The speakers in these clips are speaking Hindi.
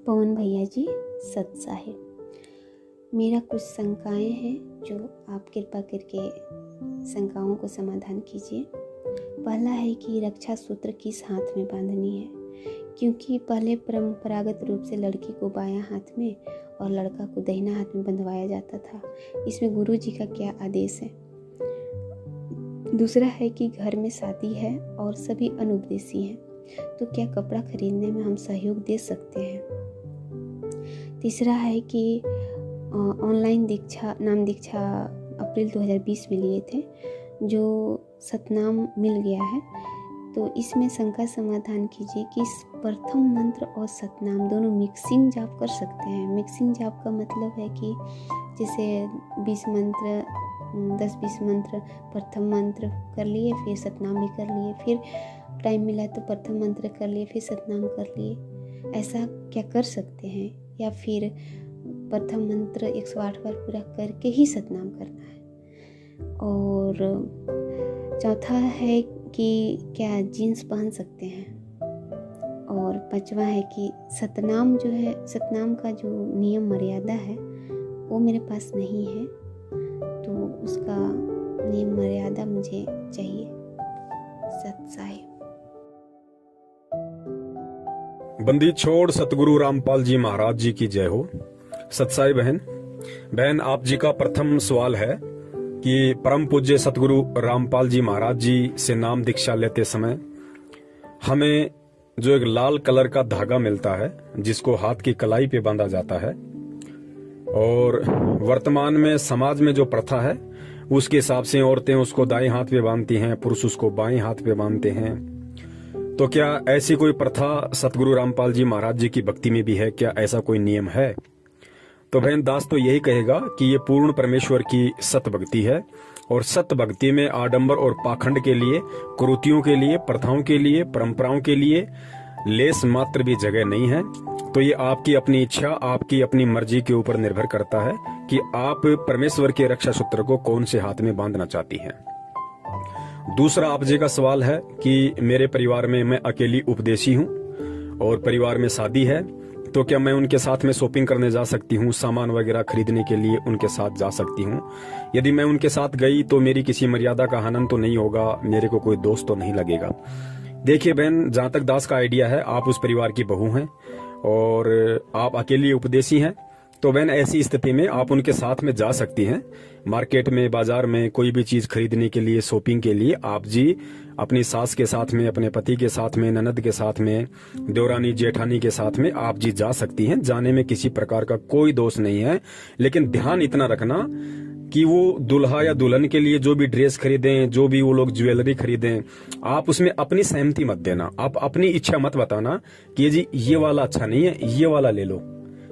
पवन भैया जी, सत साहिब। मेरा कुछ शंकाएं हैं जो आप कृपा करके शंकाओं को समाधान कीजिए। पहला है कि रक्षा सूत्र किस हाथ में बांधनी है, क्योंकि पहले परंपरागत रूप से लड़की को बायां हाथ में और लड़का को दाहिना हाथ में बंधवाया जाता था। इसमें गुरु जी का क्या आदेश है। दूसरा है कि घर में शादी है और सभी अनुपदेशी हैं, तो क्या कपड़ा खरीदने में हम सहयोग दे सकते हैं। तीसरा है कि ऑनलाइन नाम दीक्षा अप्रैल 2020 में लिए थे, जो सतनाम मिल गया है, तो इसमें शंका समाधान कीजिए कि प्रथम मंत्र और सतनाम दोनों मिक्सिंग जाप कर सकते हैं। मिक्सिंग जाप का मतलब है कि जैसे 20 मंत्र 10-20 मंत्र प्रथम मंत्र कर लिए, फिर सतनाम भी कर लिए, फिर टाइम मिला तो प्रथम मंत्र कर लिए, फिर सतनाम कर लिए। ऐसा क्या कर सकते हैं, या फिर प्रथम मंत्र 108 बार पूरा करके ही सतनाम करना है। और चौथा है कि क्या जीन्स पहन सकते हैं। और पांचवा है कि सतनाम जो है, सतनाम का जो नियम मर्यादा है वो मेरे पास नहीं है, तो उसका नियम मर्यादा मुझे चाहिए। सत साहिब। बंदी छोड़ सतगुरु रामपाल जी महाराज जी की जय हो। सतसाई बहन, आप जी का प्रथम सवाल है कि परम पूज्य सतगुरु रामपाल जी महाराज जी से नाम दीक्षा लेते समय हमें जो एक लाल कलर का धागा मिलता है, जिसको हाथ की कलाई पे बांधा जाता है, और वर्तमान में समाज में जो प्रथा है उसके हिसाब से औरतें उसको दाएं हाथ पे बांधती हैं, पुरुष उसको बाएं हाथ पे बांधते हैं। तो क्या ऐसी कोई प्रथा सतगुरु रामपाल जी महाराज जी की भक्ति में भी है? क्या ऐसा कोई नियम है? तो बहन, दास तो यही कहेगा कि ये पूर्ण परमेश्वर की सत भक्ति है, और सत भक्ति में आडंबर और पाखंड के लिए, कुरीतियों के लिए, प्रथाओं के लिए, परंपराओं के लिए लेस मात्र भी जगह नहीं है। तो ये आपकी अपनी इच्छा, आपकी अपनी मर्जी के ऊपर निर्भर करता है कि आप परमेश्वर के रक्षा सूत्र को कौन से हाथ में बांधना चाहती हैं। दूसरा आप जी का सवाल है कि मेरे परिवार में मैं अकेली उपदेशी हूँ और परिवार में शादी है, तो क्या मैं उनके साथ में शॉपिंग करने जा सकती हूँ, सामान वगैरह खरीदने के लिए उनके साथ जा सकती हूँ। यदि मैं उनके साथ गई तो मेरी किसी मर्यादा का हनन तो नहीं होगा, मेरे को कोई दोष तो नहीं लगेगा। देखिए बहन, जहां तक दास का आइडिया है, आप उस परिवार की बहू हैं और आप अकेली उपदेशी हैं, तो बहन ऐसी स्थिति में आप उनके साथ में जा सकती हैं। मार्केट में, बाजार में कोई भी चीज खरीदने के लिए, शॉपिंग के लिए आप जी अपनी सास के साथ में, अपने पति के साथ में, ननद के साथ में, देवरानी जेठानी के साथ में आप जी जा सकती हैं। जाने में किसी प्रकार का कोई दोष नहीं है, लेकिन ध्यान इतना रखना कि वो दुल्हा या दुल्हन के लिए जो भी ड्रेस खरीदें, जो भी वो लोग ज्वेलरी खरीदें, आप उसमें अपनी सहमति मत देना। आप अपनी इच्छा मत बताना कि जी ये वाला अच्छा नहीं है, ये वाला ले लो।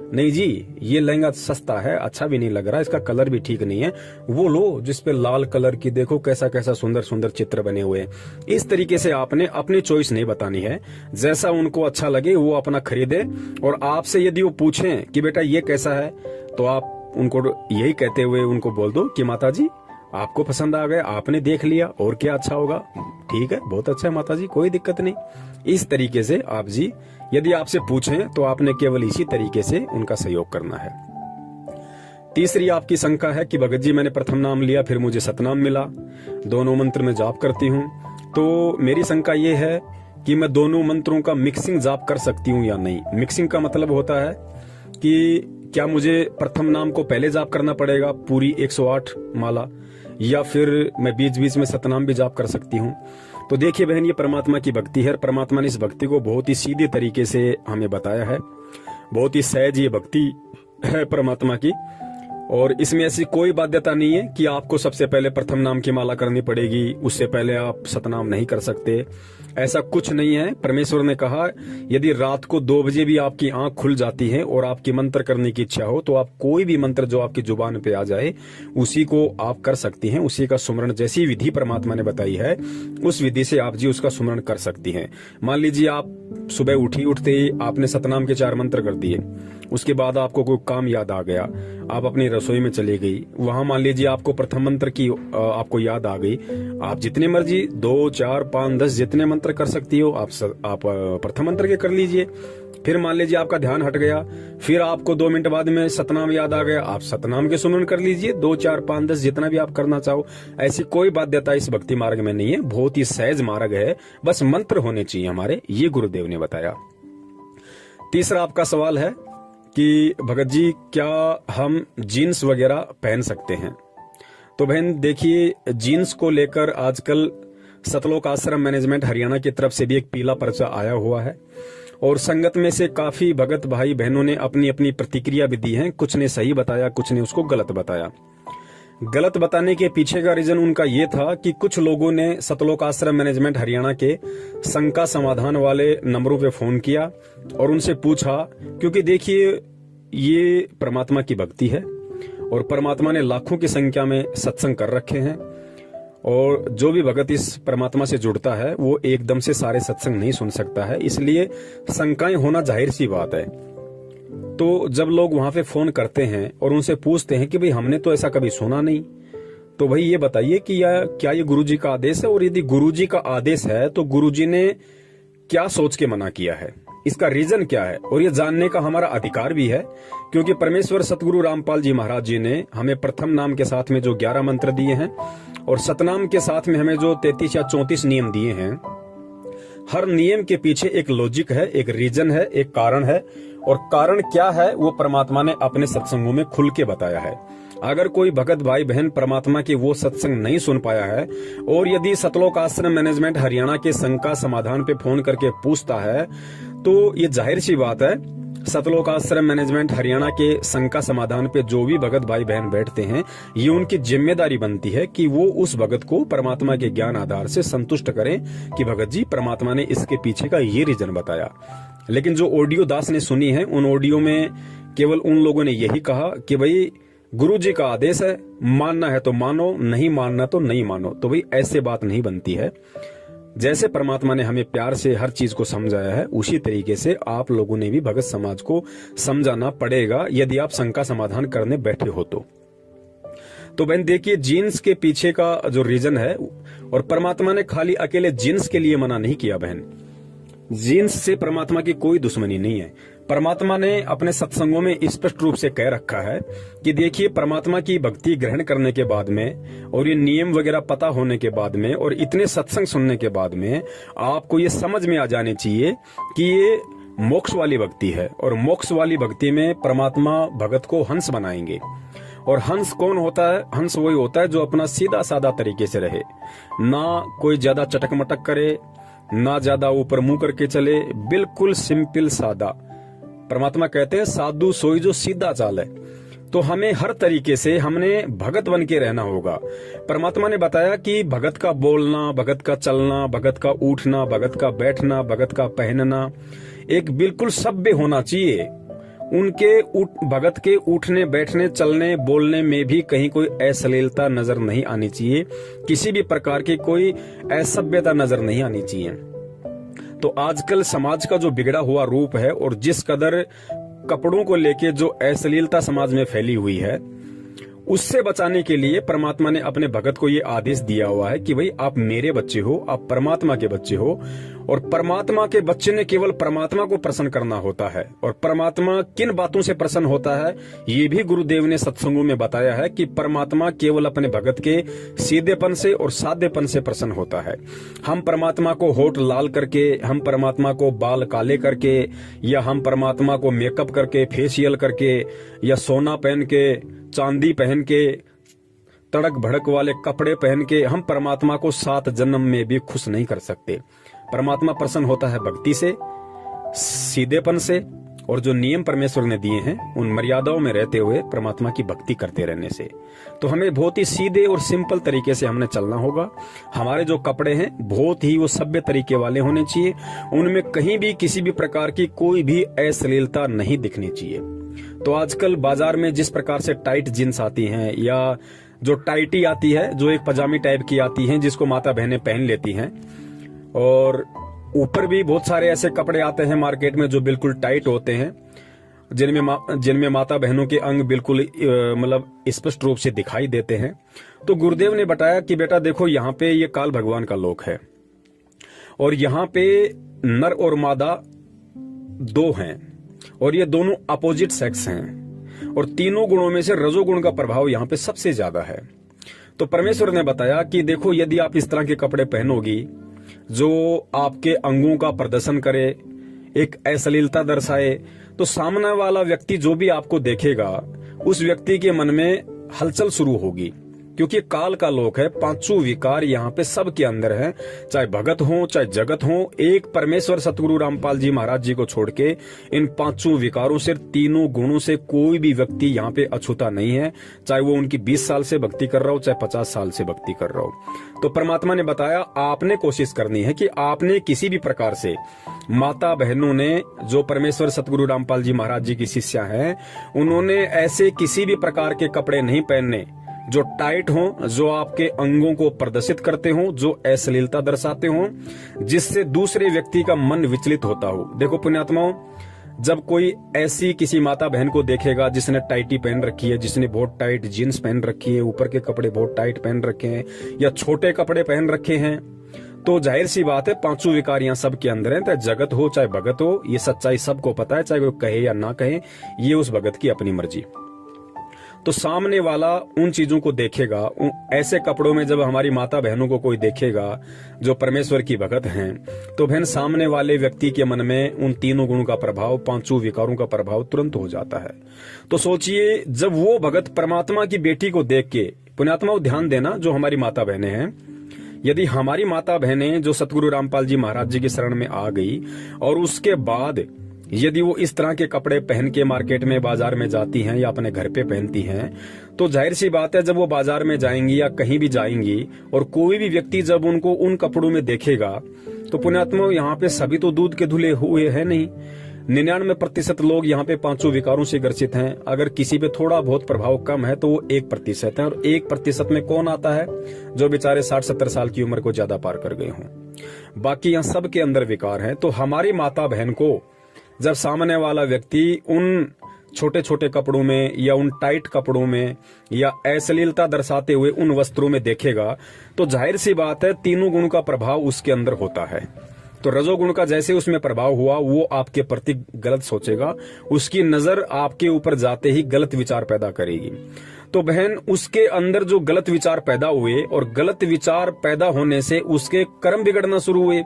नहीं जी, ये लहंगा सस्ता है, अच्छा भी नहीं लग रहा, इसका कलर भी ठीक नहीं है, वो लो जिसपे लाल कलर की देखो कैसा कैसा सुंदर सुंदर चित्र बने हुए हैं। इस तरीके से आपने अपनी चॉइस नहीं बतानी है। जैसा उनको अच्छा लगे वो अपना खरीदे, और आपसे यदि वो पूछें कि बेटा ये कैसा है, तो आप उनको यही कहते हुए उनको बोल दो कि माता जी आपको पसंद आ गया, आपने देख लिया, और क्या अच्छा होगा, ठीक है, बहुत अच्छा है माता जी, कोई दिक्कत नहीं। इस तरीके से आप जी यदि आपसे पूछें तो आपने केवल इसी तरीके से उनका सहयोग करना है। तीसरी आपकी शंका है कि भगत जी मैंने प्रथम नाम लिया, फिर मुझे सतनाम मिला, दोनों मंत्र में जाप करती हूँ, तो मेरी शंका ये है कि मैं दोनों मंत्रों का मिक्सिंग जाप कर सकती हूँ या नहीं। मिक्सिंग का मतलब होता है कि क्या मुझे प्रथम नाम को पहले जाप करना पड़ेगा पूरी 108 माला, या फिर मैं बीच बीच में सतनाम भी जाप कर सकती हूँ। तो देखिए बहन, ये परमात्मा की भक्ति है। परमात्मा ने इस भक्ति को बहुत ही सीधे तरीके से हमें बताया है, बहुत ही सहज ये भक्ति है परमात्मा की, और इसमें ऐसी कोई बाध्यता नहीं है कि आपको सबसे पहले प्रथम नाम की माला करनी पड़ेगी, उससे पहले आप सतनाम नहीं कर सकते। ऐसा कुछ नहीं है। परमेश्वर ने कहा यदि रात को 2 बजे भी आपकी आंख खुल जाती है और आपकी मंत्र करने की इच्छा हो, तो आप कोई भी मंत्र जो आपकी जुबान पे आ जाए उसी को आप कर सकती हैं। उसी का सुमरण, जैसी विधि परमात्मा ने बताई है उस विधि से आप जी उसका सुमरण कर सकती हैं। मान लीजिए आप सुबह उठते ही आपने सतनाम के 4 मंत्र कर दिए, उसके बाद आपको कोई काम याद आ गया, आप अपनी रसोई में चली गई, वहां मान लीजिए आपको प्रथम मंत्र की आपको याद आ गई, आप जितने मर्जी 2, 4, 5, 10 जितने मंत्र कर सकती हो आप प्रथम मंत्र के कर लीजिए। फिर मान लीजिए आपका ध्यान हट गया, फिर आपको 2 मिनट बाद में सतनाम याद आ गया, आप सतनाम के सुमरन कर लीजिए, 2, 4, 5, 10 जितना भी आप करना चाहो। ऐसी कोई बाध्यता इस भक्ति मार्ग में नहीं है, बहुत ही सहज मार्ग है, बस मंत्र होने चाहिए हमारे, ये गुरुदेव ने बताया। तीसरा आपका सवाल है कि भगत जी क्या हम जीन्स वगैरह पहन सकते हैं? तो बहन देखिए, जीन्स को लेकर आजकल सतलोक आश्रम मैनेजमेंट हरियाणा की तरफ से भी एक पीला पर्चा आया हुआ है और संगत में से काफी भगत भाई बहनों ने अपनी अपनी प्रतिक्रिया भी दी है। कुछ ने सही बताया, कुछ ने उसको गलत बताया। गलत बताने के पीछे का रीजन उनका ये था कि कुछ लोगों ने सतलोक आश्रम मैनेजमेंट हरियाणा के शंका समाधान वाले नंबरों पे फोन किया और उनसे पूछा, क्योंकि देखिए ये परमात्मा की भक्ति है और परमात्मा ने लाखों की संख्या में सत्संग कर रखे हैं और जो भी भगत इस परमात्मा से जुड़ता है वो एकदम से सारे सत्संग नहीं सुन सकता है, इसलिए शंकाएं होना जाहिर सी बात है। तो जब लोग वहां पे फोन करते हैं और उनसे पूछते हैं कि भाई हमने तो ऐसा कभी सुना नहीं, तो भाई ये बताइए कि क्या ये गुरुजी का आदेश है, और यदि गुरुजी का आदेश है तो गुरुजी ने क्या सोच के मना किया है, इसका रीजन क्या है, और ये जानने का हमारा अधिकार भी है, क्योंकि परमेश्वर सतगुरु रामपाल जी महाराज जी ने हमें प्रथम नाम के साथ में जो 11 मंत्र दिए हैं और सतनाम के साथ में हमें जो 33 या 34 नियम दिए हैं, हर नियम के पीछे एक लॉजिक है, एक रीजन है, एक कारण है, और कारण क्या है वो परमात्मा ने अपने सत्संगों में खुल के बताया है। अगर कोई भगत भाई बहन परमात्मा के वो सत्संग नहीं सुन पाया है और यदि सतलोक आश्रम मैनेजमेंट हरियाणा के शंका समाधान पे फोन करके पूछता है, तो ये जाहिर सी बात है सतलोक आश्रम मैनेजमेंट हरियाणा के शंका समाधान पे जो भी भगत भाई बहन बैठते हैं, ये उनकी जिम्मेदारी बनती है कि वो उस भगत को परमात्मा के ज्ञान आधार से संतुष्ट करें कि भगत जी परमात्मा ने इसके पीछे का ये रीजन बताया। लेकिन जो ऑडियो दास ने सुनी है, उन ऑडियो में केवल उन लोगों ने यही कहा कि भाई गुरु जी का आदेश है, मानना है तो मानो, नहीं मानना तो नहीं मानो। तो भाई ऐसे बात नहीं बनती है। जैसे परमात्मा ने हमें प्यार से हर चीज को समझाया है, उसी तरीके से आप लोगों ने भी भगत समाज को समझाना पड़ेगा यदि आप शंका समाधान करने बैठे हो तो बहन देखिए, जीन्स के पीछे का जो रीजन है, और परमात्मा ने खाली अकेले जीन्स के लिए मना नहीं किया बहन, जीन्स से परमात्मा की कोई दुश्मनी नहीं है। परमात्मा ने अपने सत्संगों में स्पष्ट रूप से कह रखा है कि देखिए, परमात्मा की भक्ति ग्रहण करने के बाद में और ये नियम वगैरह पता होने के बाद में और इतने सत्संग सुनने के बाद में आपको ये समझ में आ जाने चाहिए कि ये मोक्ष वाली भक्ति है, और मोक्ष वाली भक्ति में परमात्मा भगत को हंस बनाएंगे। और हंस कौन होता है? हंस वही होता है जो अपना सीधा सादा तरीके से रहे, ना कोई ज्यादा चटक मटक करे, ना ज्यादा ऊपर मुंह करके चले, बिल्कुल सिंपल सादा। परमात्मा कहते हैं साधु सोई जो सीधा चाल है। तो हमें हर तरीके से हमने भगत बन के रहना होगा। परमात्मा ने बताया कि भगत का बोलना, भगत का चलना, भगत का उठना, भगत का बैठना, भगत का पहनना एक बिल्कुल सभ्य होना चाहिए। उनके भगत के उठने, बैठने, चलने, बोलने में भी कहीं कोई अश्लीलता नजर नहीं आनी चाहिए, किसी भी प्रकार की कोई असभ्यता नजर नहीं आनी चाहिए। तो आजकल समाज का जो बिगड़ा हुआ रूप है और जिस कदर कपड़ों को लेके जो अश्लीलता समाज में फैली हुई है, उससे बचाने के लिए परमात्मा ने अपने भगत को ये आदेश दिया हुआ है कि भाई आप मेरे बच्चे हो, आप परमात्मा के बच्चे हो, और परमात्मा के बच्चे ने केवल परमात्मा को प्रसन्न करना होता है। और परमात्मा किन बातों से प्रसन्न होता है ये भी गुरुदेव ने सत्संगों में बताया है कि परमात्मा केवल अपने भगत के सीधेपन से और साधेपन से प्रसन्न होता है। हम परमात्मा को होठ लाल करके, हम परमात्मा को बाल काले करके, या हम परमात्मा को मेकअप करके, फेशियल करके, या सोना पहन के, चांदी पहन के, तड़क भड़क वाले कपड़े पहन के हम परमात्मा को 7 जन्म में भी खुश नहीं कर सकते। परमात्मा प्रसन्न होता है भक्ति से, सीधेपन से, और जो नियम परमेश्वर ने दिए हैं उन मर्यादाओं में रहते हुए परमात्मा की भक्ति करते रहने से। तो हमें बहुत ही सीधे और सिंपल तरीके से हमने चलना होगा। हमारे जो कपड़े हैं बहुत ही वो सभ्य तरीके वाले होने चाहिए, उनमें कहीं भी किसी भी प्रकार की कोई भी अश्लीलता नहीं दिखनी चाहिए। तो आजकल बाजार में जिस प्रकार से टाइट जींस आती हैं, या जो टाइटी आती है, जो एक पजामी टाइप की आती हैं जिसको माता बहनें पहन लेती हैं, और ऊपर भी बहुत सारे ऐसे कपड़े आते हैं मार्केट में जो बिल्कुल टाइट होते हैं, जिनमें माता बहनों के अंग बिल्कुल मतलब स्पष्ट रूप से दिखाई देते हैं। तो गुरुदेव ने बताया कि बेटा देखो, यहाँ पे ये काल भगवान का लोक है और यहाँ पे नर और मादा दो हैं और ये दोनों अपोजिट सेक्स हैं और तीनों गुणों में से रजोगुण का प्रभाव यहाँ पे सबसे ज्यादा है। तो परमेश्वर ने बताया कि देखो, यदि आप इस तरह के कपड़े पहनोगी जो आपके अंगों का प्रदर्शन करे, एक अश्लीलता दर्शाए, तो सामने वाला व्यक्ति जो भी आपको देखेगा उस व्यक्ति के मन में हलचल शुरू होगी, क्योंकि काल का लोक है। पांचों विकार यहाँ पे सबके अंदर है, चाहे भगत हो चाहे जगत हो। एक परमेश्वर सतगुरु रामपाल जी महाराज जी को छोड़ के इन पांचों विकारों से, तीनों गुणों से कोई भी व्यक्ति यहाँ पे अछूता नहीं है, चाहे वो उनकी 20 साल से भक्ति कर रहा हो चाहे 50 साल से भक्ति कर रहा हो। तो परमात्मा ने बताया आपने कोशिश करनी है कि आपने किसी भी प्रकार से, माता बहनों ने जो परमेश्वर सतगुरु रामपाल जी महाराज जी की शिष्या हैं, उन्होंने ऐसे किसी भी प्रकार के कपड़े नहीं पहनने जो टाइट हो, जो आपके अंगों को प्रदर्शित करते हो, जो अश्लीलता दर्शाते हो, जिससे दूसरे व्यक्ति का मन विचलित होता हो। देखो पुण्यात्माओं, जब कोई ऐसी किसी माता बहन को देखेगा जिसने टाइटी पहन रखी है, जिसने बहुत टाइट जीन्स पहन रखी है, ऊपर के कपड़े बहुत टाइट पहन रखे हैं या छोटे कपड़े पहन रखे हैं, तो जाहिर सी बात है पांचों विकार यहाँ सबके अंदर हैं। चाहे जगत हो चाहे भगत हो, ये सच्चाई सबको पता है, चाहे कोई कहे या ना कहे, ये उस भगत की अपनी मर्जी। तो सामने वाला उन चीजों को देखेगा, ऐसे कपड़ों में जब हमारी माता बहनों को कोई देखेगा जो परमेश्वर की भगत हैं, तो बहन सामने वाले व्यक्ति के मन में उन तीनों गुणों का प्रभाव, पांचों विकारों का प्रभाव तुरंत हो जाता है। तो सोचिए, जब वो भगत परमात्मा की बेटी को देख के, पुण्यात्मा ध्यान देना, जो हमारी माता बहनें हैं, यदि हमारी माता बहनें जो सतगुरु रामपाल जी महाराज जी की शरण में आ गई और उसके बाद यदि वो इस तरह के कपड़े पहन के मार्केट में, बाजार में जाती हैं या अपने घर पे पहनती हैं, तो जाहिर सी बात है जब वो बाजार में जाएंगी या कहीं भी जाएंगी और कोई भी व्यक्ति जब उनको उन कपड़ों में देखेगा, तो पुण्यात्मा यहाँ पे सभी तो दूध के धुले हुए हैं नहीं। 99% लोग यहाँ पे पांचों विकारों से ग्रसित हैं। अगर किसी पे थोड़ा बहुत प्रभाव कम है तो वो 1% है, और 1% में कौन आता है? जो बेचारे 60-70 साल की उम्र को ज्यादा पार कर गए हों। बाकी यहाँ सबके अंदर विकार है। तो हमारी माता बहन को जब सामने वाला व्यक्ति उन छोटे छोटे कपड़ों में या उन टाइट कपड़ों में या अश्लीलता दर्शाते हुए उन वस्त्रों में देखेगा, तो जाहिर सी बात है तीनों गुण का प्रभाव उसके अंदर होता है। तो रजोगुण का जैसे उसमें प्रभाव हुआ, वो आपके प्रति गलत सोचेगा, उसकी नजर आपके ऊपर जाते ही गलत विचार पैदा करेगी। तो बहन, उसके अंदर जो गलत विचार पैदा हुए और गलत विचार पैदा होने से उसके कर्म बिगड़ना शुरू हुए,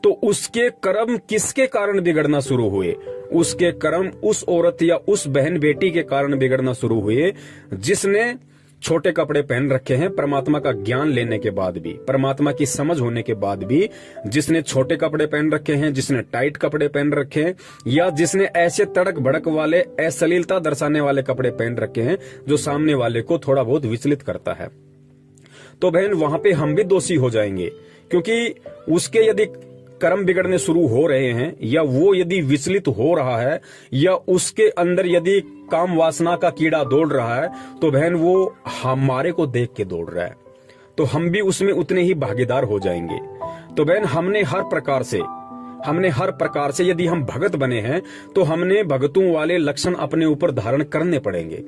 तो उसके कर्म किसके कारण बिगड़ना शुरू हुए? उसके कर्म उस औरत या उस बहन बेटी के कारण बिगड़ना शुरू हुए जिसने छोटे कपड़े पहन रखे हैं। परमात्मा का ज्ञान लेने के बाद भी, परमात्मा की समझ होने के बाद भी, जिसने छोटे कपड़े पहन रखे हैं, जिसने टाइट कपड़े पहन रखे हैं, या जिसने ऐसे तड़क भड़क वाले, अश्लीलता दर्शाने वाले कपड़े पहन रखे हैं जो सामने वाले को थोड़ा बहुत विचलित करता है, तो बहन वहां पे हम भी दोषी हो जाएंगे। क्योंकि उसके यदि कर्म बिगड़ने शुरू हो रहे हैं, या वो यदि विचलित हो रहा है, या उसके अंदर यदि काम वासना का कीड़ा दौड़ रहा है, तो बहन वो हमारे को देख के दौड़ रहा है, तो हम भी उसमें उतने ही भागीदार हो जाएंगे। तो बहन हमने हर प्रकार से यदि हम भगत बने हैं तो हमने भगतों वाले लक्षण अपने ऊपर धारण करने पड़ेंगे।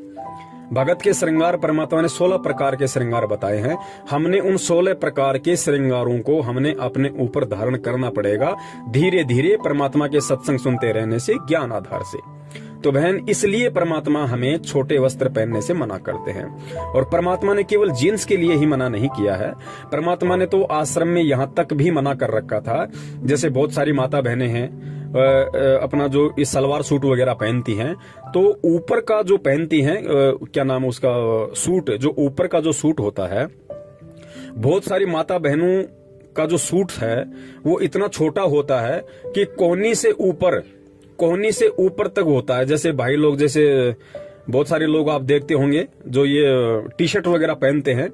भगत के श्रृंगार परमात्मा ने 16 प्रकार के श्रृंगार बताए हैं। हमने उन 16 प्रकार के श्रृंगारों को हमने अपने ऊपर धारण करना पड़ेगा, धीरे धीरे परमात्मा के सत्संग सुनते रहने से, ज्ञान आधार से। तो बहन, इसलिए परमात्मा हमें छोटे वस्त्र पहनने से मना करते हैं। और परमात्मा ने केवल जीन्स के लिए ही मना नहीं किया है, परमात्मा ने तो आश्रम में यहाँ तक भी मना कर रखा था। जैसे बहुत सारी माता बहनें हैं अपना जो इस सलवार सूट वगैरह पहनती हैं, तो ऊपर का जो पहनती हैं, क्या नाम है उसका, सूट, जो ऊपर का जो सूट होता है, बहुत सारी माता बहनों का जो सूट है वो इतना छोटा होता है कि कोहनी से ऊपर तक होता है। जैसे भाई लोग, जैसे बहुत सारे लोग आप देखते होंगे जो ये टी शर्ट वगैरह पहनते हैं,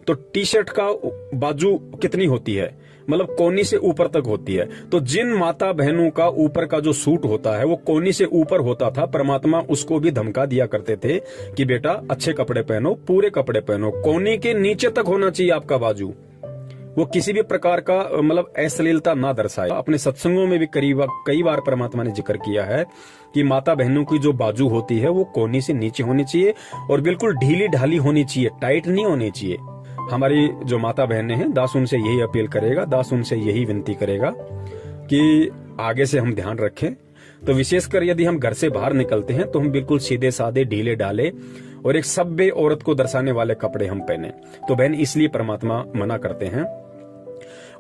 तो टी शर्ट का बाजू कितनी होती है, मतलब कोहनी से ऊपर तक होती है। तो जिन माता बहनों का ऊपर का जो सूट होता है वो कोहनी से ऊपर होता था, परमात्मा उसको भी धमका दिया करते थे कि बेटा अच्छे कपड़े पहनो, पूरे कपड़े पहनो, कोहनी के नीचे तक होना चाहिए आपका बाजू, वो किसी भी प्रकार का मतलब अश्लीलता ना दर्शाए। अपने सत्संगों में भी कई बार परमात्मा ने जिक्र किया है कि माता बहनों की जो बाजू होती है वो कोहनी से नीचे होनी चाहिए और बिल्कुल ढीली ढाली होनी चाहिए, टाइट नहीं होनी चाहिए। हमारी जो माता बहनें हैं, दास उनसे यही अपील करेगा, दास उनसे यही विनती करेगा कि आगे से हम ध्यान रखें। तो विशेषकर यदि हम घर से बाहर निकलते हैं तो हम बिल्कुल सीधे साधे, ढीले ढाले और एक सभ्य औरत को दर्शाने वाले कपड़े हम पहने। तो बहन इसलिए परमात्मा मना करते हैं।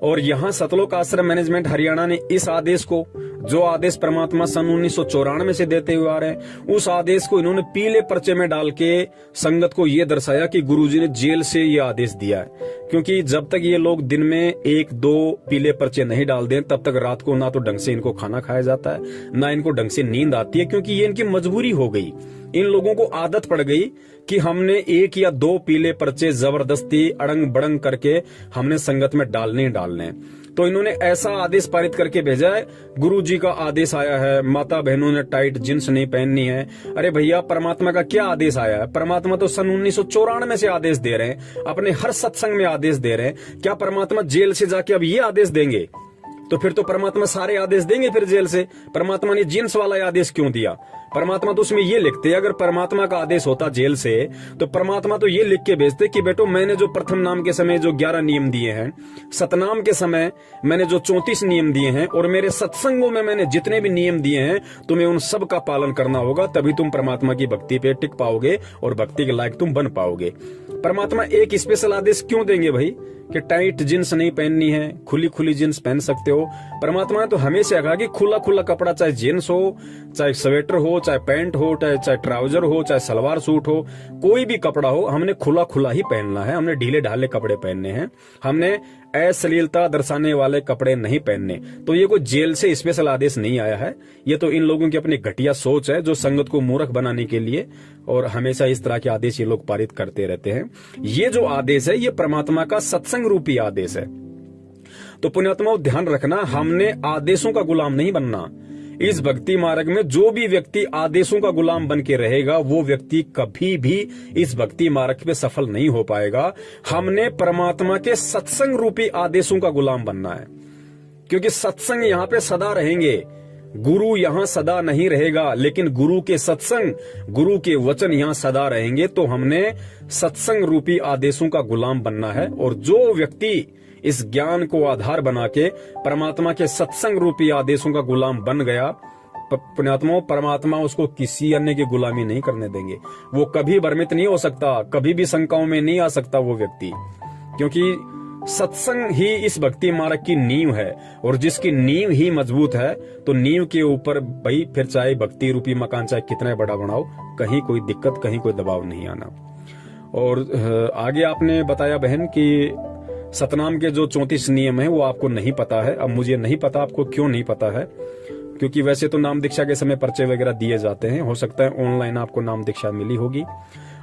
और यहाँ सतलोक आश्रम मैनेजमेंट हरियाणा ने इस आदेश को, जो आदेश परमात्मा सन 1994 से देते हुए आ रहे हैं, उस आदेश को इन्होंने पीले पर्चे में डाल के संगत को ये दर्शाया कि गुरुजी ने जेल से ये आदेश दिया है। क्योंकि जब तक ये लोग दिन में 1-2 पीले पर्चे नहीं डाल दें तब तक रात को ना तो ढंग से इनको खाना खाया जाता है, ना इनको ढंग से नींद आती है, क्योंकि ये इनकी मजबूरी हो गई। इन लोगों को आदत पड़ गई कि हमने 1 या 2 पीले पर्चे जबरदस्ती अड़ंग बड़ंग करके हमने संगत में डालने। तो इन्होंने ऐसा आदेश पारित करके भेजा है, गुरु जी का आदेश आया है माता बहनों ने टाइट जींस नहीं पहननी है। अरे भैया, परमात्मा का क्या आदेश आया है? परमात्मा तो सन 1994 से आदेश दे रहे हैं, अपने हर सत्संग में आदेश दे रहे हैं। क्या परमात्मा जेल से जाके अब ये आदेश देंगे? तो फिर तो परमात्मा सारे आदेश देंगे फिर जेल से। परमात्मा ने जींस वाला आदेश क्यों दिया? परमात्मा तो उसमें ये लिखते, अगर परमात्मा का आदेश होता जेल से तो परमात्मा तो ये लिख के भेजते कि बेटो मैंने जो प्रथम नाम के समय जो 11 नियम दिए हैं, सतनाम के समय मैंने जो 34 नियम दिए हैं और मेरे सत्संगों में मैंने जितने भी नियम दिए हैं तुम्हें उन सब का पालन करना होगा, तभी तुम परमात्मा की भक्ति पे टिक पाओगे और भक्ति के लायक तुम बन पाओगे। परमात्मा एक स्पेशल आदेश क्यों देंगे भाई कि टाइट जींस नहीं पहननी है, खुली खुली जींस पहन सकते हो? परमात्मा ने तो हमेशा कहा कि खुला खुला कपड़ा, चाहे जींस हो, चाहे स्वेटर हो, चाहे पैंट हो, चाहे ट्राउजर हो, चाहे सलवार सूट हो, कोई भी कपड़ा हो, हमने खुला खुला ही पहनना है। हमने ढीले ढाले कपड़े पहनने हैं, हमने अश्लीलता दर्शाने वाले कपड़े नहीं पहनने। तो ये कोई जेल से स्पेशल आदेश नहीं आया है, ये तो इन लोगों की अपनी घटिया सोच है जो संगत को मूर्ख बनाने के लिए और हमेशा इस तरह के आदेश ये लोग पारित करते रहते हैं। ये जो आदेश है ये परमात्मा का सत्संग रूपी आदेश है। तो पुण्यात्माओं ध्यान रखना, हमने आदेशों का गुलाम नहीं बनना। इस भक्ति मार्ग में जो भी व्यक्ति आदेशों का गुलाम बन के रहेगा वो व्यक्ति कभी भी इस भक्ति मार्ग पे सफल नहीं हो पाएगा। हमने परमात्मा के सत्संग रूपी आदेशों का गुलाम बनना है, क्योंकि सत्संग यहाँ पे सदा रहेंगे। गुरु यहाँ सदा नहीं रहेगा, लेकिन गुरु के सत्संग, गुरु के वचन यहाँ सदा रहेंगे। तो हमने सत्संग रूपी आदेशों का गुलाम बनना है। और जो व्यक्ति इस ज्ञान को आधार बना के परमात्मा के सत्संग रूपी आदेशों का गुलाम बन गया, पुण्यात्माओं, परमात्मा उसको किसी अन्य की गुलामी नहीं करने देंगे। वो कभी भ्रमित नहीं हो सकता, कभी भी शंकाओं में नहीं आ सकता वो व्यक्ति, क्योंकि सत्संग ही इस भक्ति मार्ग की नींव है। और जिसकी नींव ही मजबूत है तो नींव के ऊपर भाई फिर चाहे भक्ति रूपी मकान चाहे कितना बड़ा बनाओ, कहीं कोई दिक्कत, कहीं कोई दबाव नहीं आना। और आगे आपने बताया बहन कि सतनाम के जो 34 नियम है वो आपको नहीं पता है। अब मुझे नहीं पता आपको क्यों नहीं पता है, क्योंकि वैसे तो नाम दीक्षा के समय पर्चे वगैरह दिए जाते हैं। हो सकता है ऑनलाइन आपको नाम दीक्षा मिली होगी,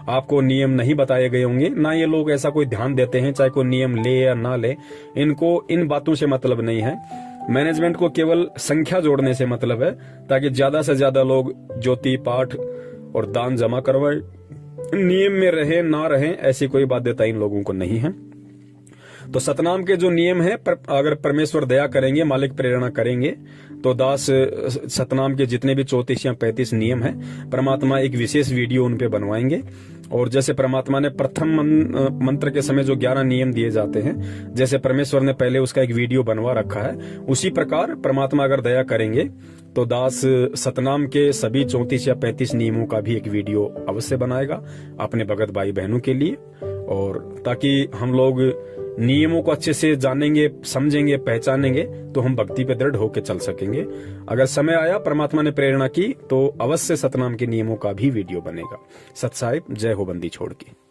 आपको नियम नहीं बताए गए होंगे। ना ये लोग ऐसा कोई ध्यान देते हैं, चाहे कोई नियम ले या ना ले, इनको इन बातों से मतलब नहीं है। मैनेजमेंट को केवल संख्या जोड़ने से मतलब है, ताकि ज्यादा से ज्यादा लोग ज्योति पाठ और दान जमा करवाए। नियम में रहे ना रहे ऐसी कोई बाध्यता इन लोगों को नहीं है। तो सतनाम के जो नियम है, अगर परमेश्वर दया करेंगे, मालिक प्रेरणा करेंगे, तो दास सतनाम के जितने भी 34 या 35 नियम है, परमात्मा एक विशेष वीडियो उन पे बनवाएंगे। और जैसे परमात्मा ने प्रथम मंत्र के समय जो 11 नियम दिए जाते हैं, जैसे परमेश्वर ने पहले उसका एक वीडियो बनवा रखा है, उसी प्रकार परमात्मा अगर दया करेंगे तो दास सतनाम के सभी 34 या 35 नियमों का भी एक वीडियो अवश्य बनाएगा अपने भगत भाई बहनों के लिए, और ताकि हम लोग नियमों को अच्छे से जानेंगे, समझेंगे, पहचानेंगे, तो हम भक्ति पे दृढ़ होकर चल सकेंगे। अगर समय आया, परमात्मा ने प्रेरणा की, तो अवश्य सतनाम के नियमों का भी वीडियो बनेगा। सत साहिब, जय हो बंदी छोड़ के।